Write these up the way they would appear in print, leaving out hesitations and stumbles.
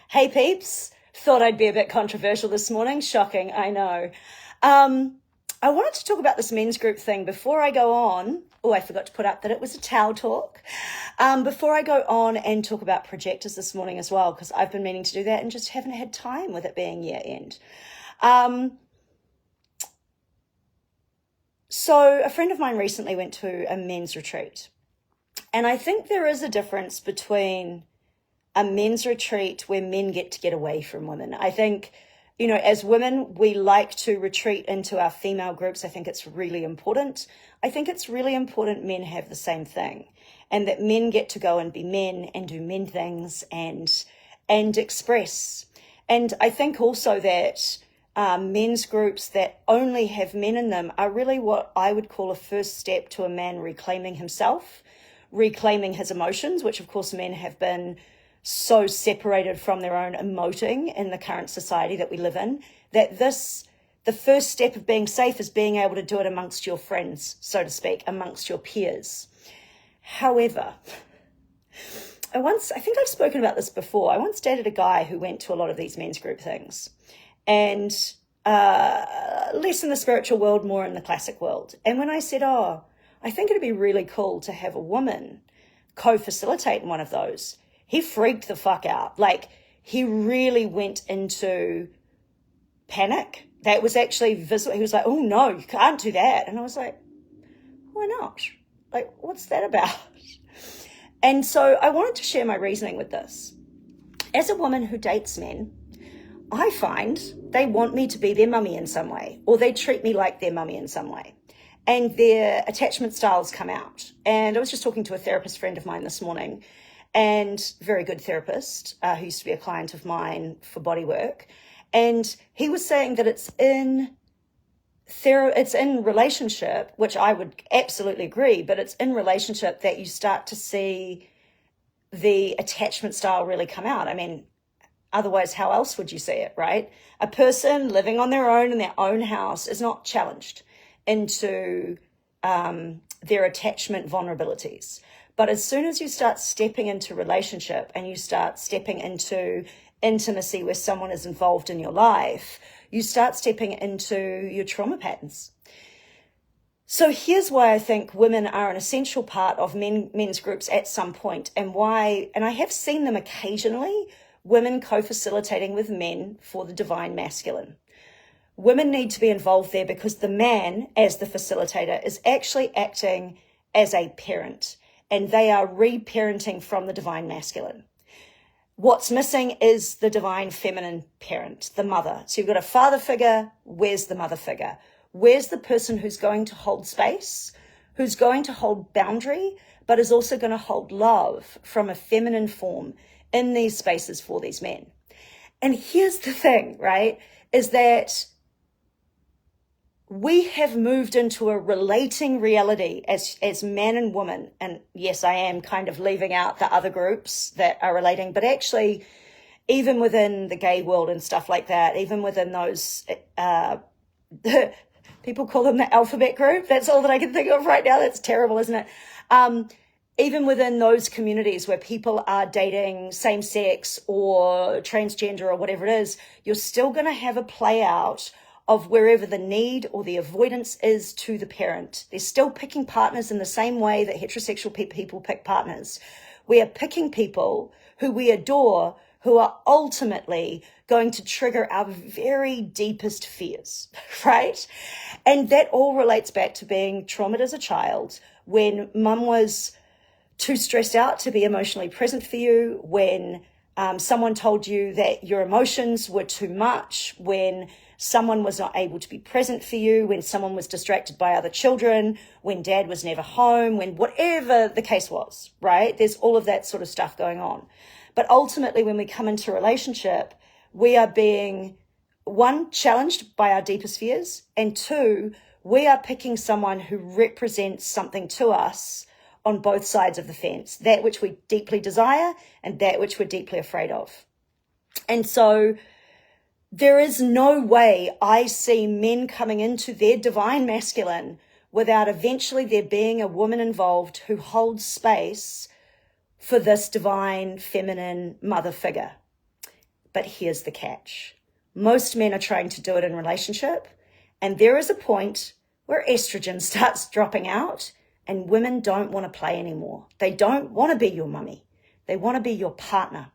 Hey peeps, thought I'd be a bit controversial this morning. Shocking, I know. I wanted to talk about this men's group thing before I go on. Oh, I forgot to put up that it was a towel talk. Before I go on and talk about projectors this morning as well, because I've been meaning to do that and just haven't had time with it being year end. So a friend of mine recently went to a men's retreat. And I think there is a difference between a men's retreat where men get to get away from women. I think, as women, we like to retreat into our female groups. I think it's really important. I think it's really important men have the same thing, and that men get to go and be men and do men things and express. And I think also that men's groups that only have men in them are really what I would call a first step to a man reclaiming himself, reclaiming his emotions, which of course men have been so separated from their own emoting in the current society that we live in, that the first step of being safe is being able to do it amongst your friends, so to speak, amongst your peers. However, I think I've spoken about this before. I once dated a guy who went to a lot of these men's group things, and less in the spiritual world, more in the classic world. And when I said, I think it'd be really cool to have a woman co-facilitate in one of those, he freaked the fuck out. Like, he really went into panic. That was actually visible. He was like, oh no, you can't do that. And I was like, why not? Like, what's that about? And so I wanted to share my reasoning with this. As a woman who dates men, I find they want me to be their mummy in some way, or they treat me like their mummy in some way. And their attachment styles come out. And I was just talking to a therapist friend of mine this morning, and very good therapist who used to be a client of mine for body work. And he was saying that it's in relationship, which I would absolutely agree, but it's in relationship that you start to see the attachment style really come out. I mean, otherwise, how else would you see it, right? A person living on their own in their own house is not challenged into their attachment vulnerabilities. But as soon as you start stepping into relationship and you start stepping into intimacy where someone is involved in your life, you start stepping into your trauma patterns. So here's why I think women are an essential part of men's groups at some point, and I have seen them occasionally, women co-facilitating with men for the divine masculine. Women need to be involved there because the man, as the facilitator, is actually acting as a parent, and they are reparenting from the divine masculine. What's missing is the divine feminine parent, the mother. So you've got a father figure. Where's the mother figure? Where's the person who's going to hold space, who's going to hold boundary, but is also going to hold love from a feminine form in these spaces for these men? And here's the thing, right, is that we have moved into a relating reality as man and woman. And yes, I am kind of leaving out the other groups that are relating, but actually, even within the gay world and stuff like that, even within those, people call them the alphabet group. That's all that I can think of right now. That's terrible, isn't it? Even within those communities where people are dating same sex or transgender or whatever it is, you're still going to have a play out of wherever the need or the avoidance is to the parent. They're still picking partners in the same way that heterosexual people pick partners. We are picking people who we adore, who are ultimately going to trigger our very deepest fears, right? And that all relates back to being traumatized as a child, when mum was too stressed out to be emotionally present for you, when someone told you that your emotions were too much, when someone was not able to be present for you, when someone was distracted by other children, when dad was never home, when whatever the case was, right? There's all of that sort of stuff going on. But ultimately, when we come into a relationship, we are being, one, challenged by our deepest fears, and two, we are picking someone who represents something to us on both sides of the fence, that which we deeply desire and that which we're deeply afraid of. And so there is no way I see men coming into their divine masculine without eventually there being a woman involved who holds space for this divine feminine mother figure. But here's the catch. Most men are trying to do it in relationship, and there is a point where estrogen starts dropping out and women don't want to play anymore. They don't want to be your mummy. They want to be your partner.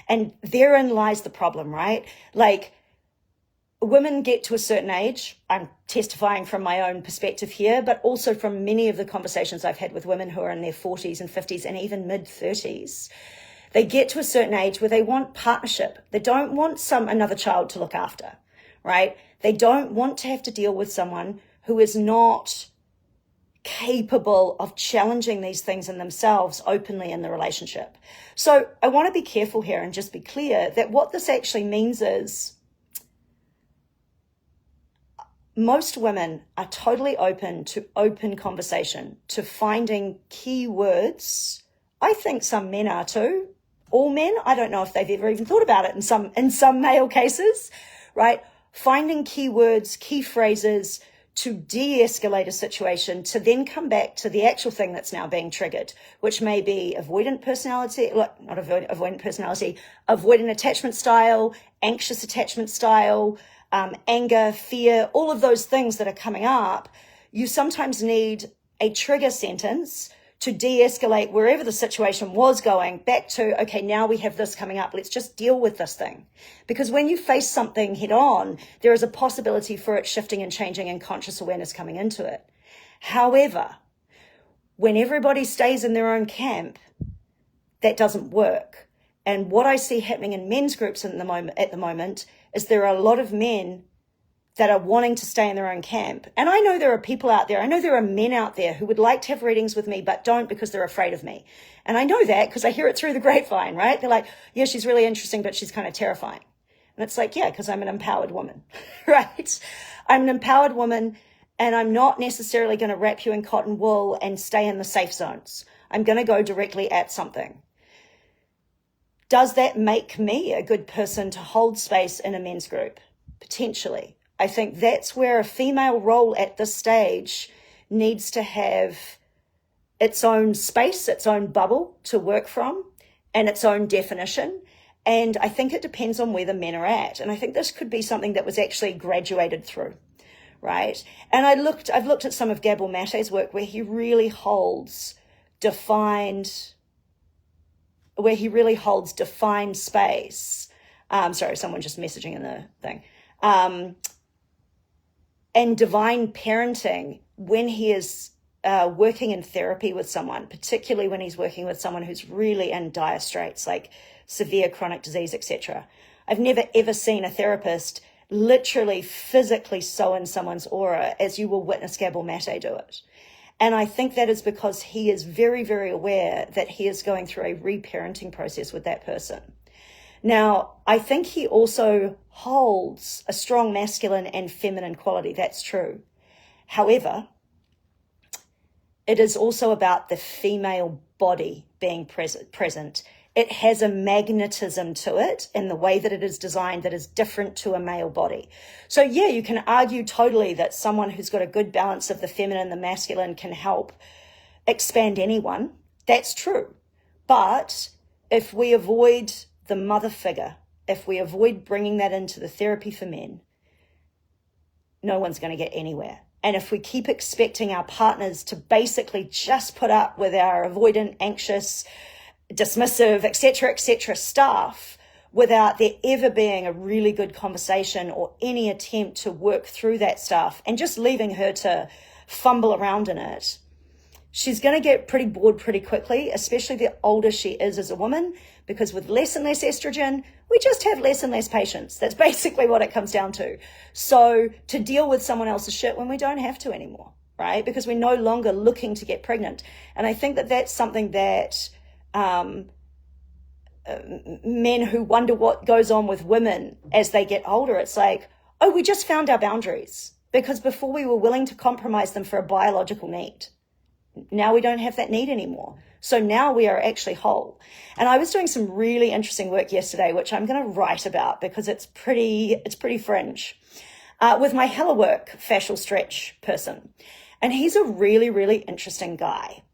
And therein lies the problem, right? Like, women get to a certain age. I'm testifying from my own perspective here, but also from many of the conversations I've had with women who are in their 40s and 50s and even mid-30s. They get to a certain age where they want partnership. They don't want another child to look after, right? They don't want to have to deal with someone who is not capable of challenging these things in themselves openly in the relationship. So I want to be careful here and just be clear that what this actually means is most women are totally open to open conversation, to finding key words. I think some men are too. All men, I don't know if they've ever even thought about it in some male cases, right? Finding key words, key phrases to de-escalate a situation, to then come back to the actual thing that's now being triggered, which may be avoidant personality, not avoidant personality, avoidant attachment style, anxious attachment style, anger, fear, all of those things that are coming up. You sometimes need a trigger sentence to de-escalate wherever the situation was going back to, okay, now we have this coming up. Let's just deal with this thing. Because when you face something head on, there is a possibility for it shifting and changing and conscious awareness coming into it. However, when everybody stays in their own camp, that doesn't work. And what I see happening in men's groups at the moment is there are a lot of men that are wanting to stay in their own camp. And I know there are people out there, I know there are men out there who would like to have readings with me, but don't because they're afraid of me. And I know that because I hear it through the grapevine, right? They're like, yeah, she's really interesting, but she's kind of terrifying. And it's like, yeah, because I'm an empowered woman, right? I'm an empowered woman, and I'm not necessarily going to wrap you in cotton wool and stay in the safe zones. I'm going to go directly at something. Does that make me a good person to hold space in a men's group? Potentially. I think that's where a female role at this stage needs to have its own space, its own bubble to work from, and its own definition. And I think it depends on where the men are at. And I think this could be something that was actually graduated through, right? And I've looked at some of Gabor Mate's work where he really holds defined space. Sorry, someone just messaging in the thing. And divine parenting when he is working in therapy with someone, particularly when he's working with someone who's really in dire straits, like severe chronic disease, etc. I've never, ever seen a therapist literally physically sew in someone's aura as you will witness Gabor Mate do it. And I think that is because he is very, very aware that he is going through a reparenting process with that person. Now, I think he also holds a strong masculine and feminine quality. That's true. However, it is also about the female body being present. It has a magnetism to it in the way that it is designed that is different to a male body. So yeah, you can argue totally that someone who's got a good balance of the feminine and the masculine can help expand anyone. That's true. But if we avoid the mother figure, if we avoid bringing that into the therapy for men, no one's going to get anywhere. And if we keep expecting our partners to basically just put up with our avoidant, anxious, dismissive, etc. stuff without there ever being a really good conversation or any attempt to work through that stuff and just leaving her to fumble around in it, she's going to get pretty bored pretty quickly, especially the older she is as a woman, because with less and less estrogen, we just have less and less patience. That's basically what it comes down to. So to deal with someone else's shit when we don't have to anymore, right? Because we're no longer looking to get pregnant. And I think that that's something that men who wonder what goes on with women as they get older, it's like, oh, we just found our boundaries because before we were willing to compromise them for a biological need. Now we don't have that need anymore. So now we are actually whole. And I was doing some really interesting work yesterday, which I'm going to write about because it's pretty fringe, with my Hella Work fascial stretch person. And he's a really, really interesting guy.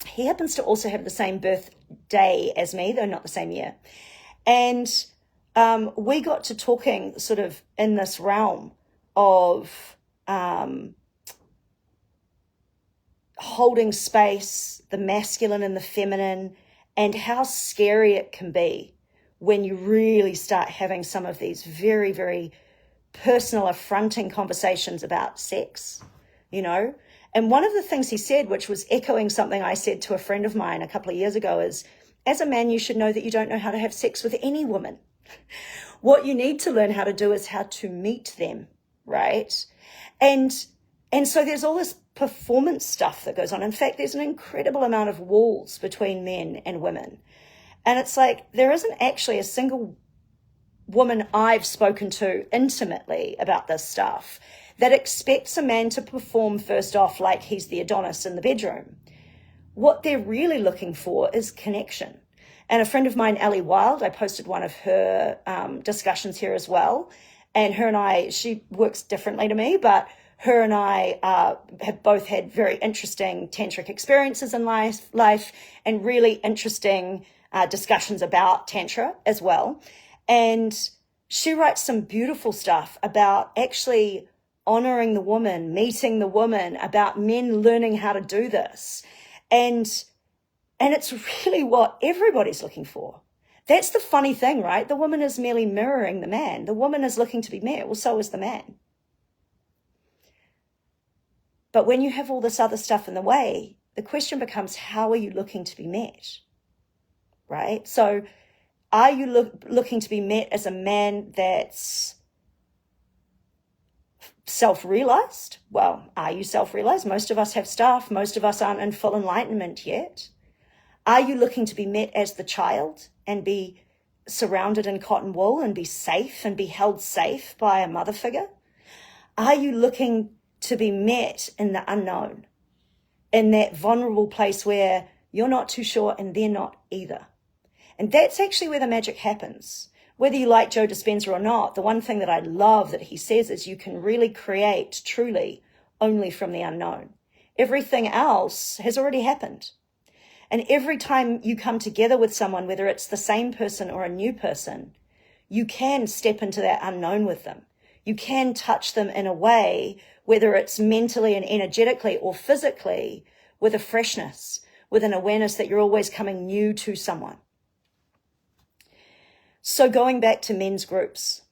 He happens to also have the same birthday as me, though not the same year. And we got to talking sort of in this realm of holding space, the masculine and the feminine, and how scary it can be when you really start having some of these very, very personal, affronting conversations about sex, you know? And one of the things he said, which was echoing something I said to a friend of mine a couple of years ago, is, as a man, you should know that you don't know how to have sex with any woman. What you need to learn how to do is how to meet them, right? And so there's all this performance stuff that goes on. In fact, there's an incredible amount of walls between men and women. And it's like, there isn't actually a single woman I've spoken to intimately about this stuff that expects a man to perform first off like he's the Adonis in the bedroom. What they're really looking for is connection. And a friend of mine, Ellie Wild, I posted one of her discussions here as well. And her and I, she works differently to me, but her and I have both had very interesting tantric experiences in life and really interesting discussions about Tantra as well. And she writes some beautiful stuff about actually honoring the woman, meeting the woman, about men learning how to do this. And it's really what everybody's looking for. That's the funny thing, right? The woman is merely mirroring the man. The woman is looking to be met. Well, so is the man. But when you have all this other stuff in the way, the question becomes, how are you looking to be met? Right? So are you looking to be met as a man that's self-realized? Well, are you self-realized? Most of us have stuff. Most of us aren't in full enlightenment yet. Are you looking to be met as the child and be surrounded in cotton wool and be safe and be held safe by a mother figure? Are you looking to be met in the unknown, in that vulnerable place where you're not too sure and they're not either? And that's actually where the magic happens. Whether you like Joe Dispenza or not, the one thing that I love that he says is you can really create truly only from the unknown. Everything else has already happened. And every time you come together with someone, whether it's the same person or a new person, you can step into that unknown with them. You can touch them in a way, whether it's mentally and energetically or physically, with a freshness, with an awareness that you're always coming new to someone. So going back to men's groups,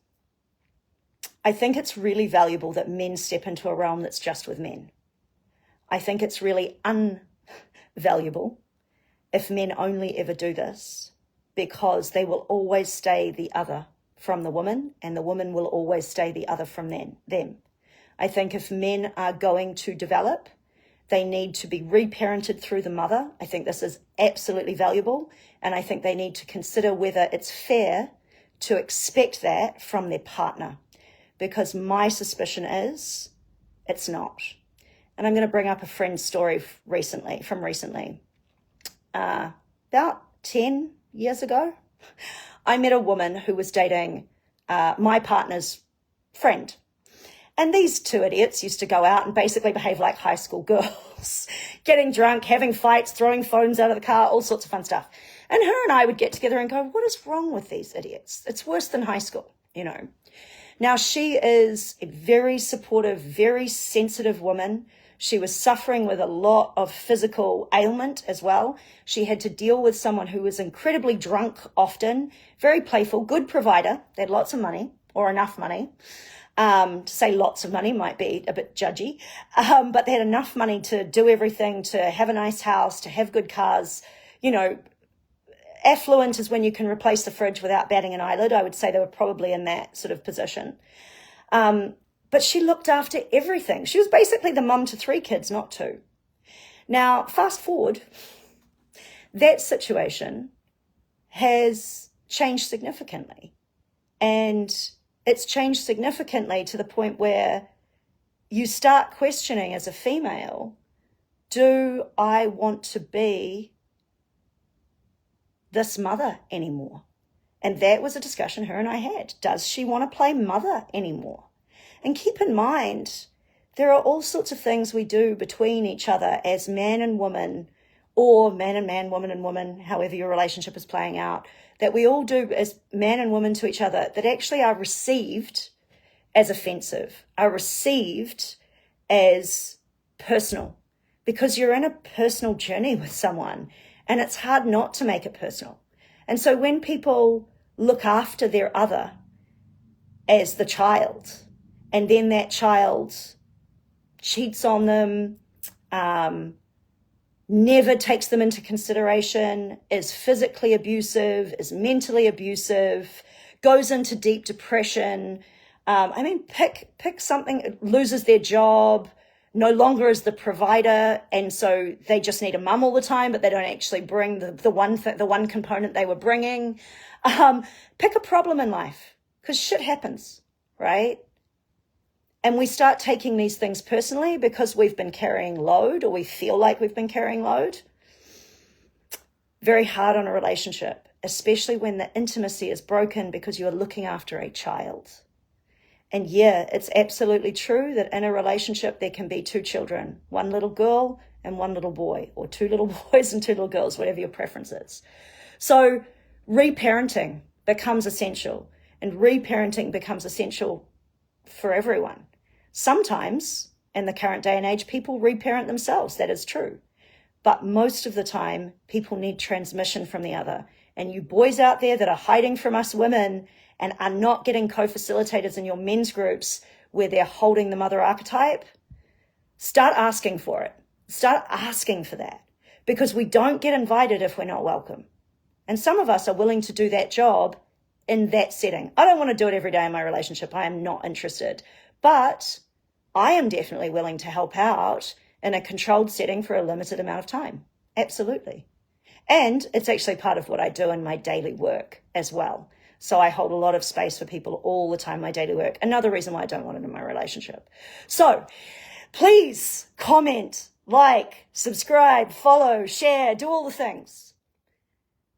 I think it's really valuable that men step into a realm that's just with men. I think it's really unvaluable if men only ever do this, because they will always stay the other from the woman, and the woman will always stay the other from them. I think if men are going to develop, they need to be reparented through the mother. I think this is absolutely valuable, and I think they need to consider whether it's fair to expect that from their partner, because my suspicion is it's not. And I'm going to bring up a friend's story from recently. About 10 years ago, I met a woman who was dating my partner's friend. And these two idiots used to go out and basically behave like high school girls, getting drunk, having fights, throwing phones out of the car, all sorts of fun stuff. And her and I would get together and go, what is wrong with these idiots? It's worse than high school, you know. Now, she is a very supportive, very sensitive woman. She was suffering with a lot of physical ailment as well. She had to deal with someone who was incredibly drunk often, very playful, good provider. They had lots of money, or enough money. To say lots of money might be a bit judgy, but they had enough money to do everything, to have a nice house, to have good cars. You know, affluent is when you can replace the fridge without batting an eyelid. I would say they were probably in that sort of position. But she looked after everything. She was basically the mum to 3 kids, not 2. Now, fast forward, that situation has changed significantly. And it's changed significantly to the point where you start questioning as a female, do I want to be this mother anymore? And that was a discussion her and I had. Does she want to play mother anymore? And keep in mind, there are all sorts of things we do between each other as man and woman, or man and man, woman and woman, however your relationship is playing out, that we all do as man and woman to each other that actually are received as offensive, are received as personal, because you're in a personal journey with someone and it's hard not to make it personal. And so when people look after their other as the child, and then that child cheats on them, never takes them into consideration, is physically abusive, is mentally abusive, goes into deep depression. Pick something, loses their job, no longer is the provider, and so they just need a mum all the time, but they don't actually bring the one component they were bringing. Pick a problem in life, because shit happens, right? And we start taking these things personally because we've been carrying load, or we feel like we've been carrying load. Very hard on a relationship, especially when the intimacy is broken because you're looking after a child. And yeah, it's absolutely true that in a relationship there can be two children, one little girl and one little boy, or two little boys and two little girls, whatever your preference is. So reparenting becomes essential, and reparenting becomes essential for everyone. Sometimes, in the current day and age, people reparent themselves. That is true. But most of the time, people need transmission from the other. And you boys out there that are hiding from us women and are not getting co-facilitators in your men's groups where they're holding the mother archetype, start asking for it. Start asking for that, because we don't get invited if we're not welcome. And some of us are willing to do that job in that setting. I don't want to do it every day in my relationship. I am not interested. But I am definitely willing to help out in a controlled setting for a limited amount of time. Absolutely. And it's actually part of what I do in my daily work as well. So I hold a lot of space for people all the time in my daily work. Another reason why I don't want it in my relationship. So please comment, like, subscribe, follow, share, do all the things.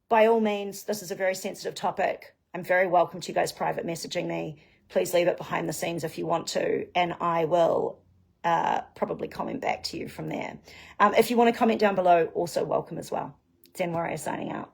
By all means, this is a very sensitive topic. I'm very welcome to you guys private messaging me. Please leave it behind the scenes if you want to, and I will probably comment back to you from there. If you want to comment down below, also welcome as well. Zen Warrior signing out.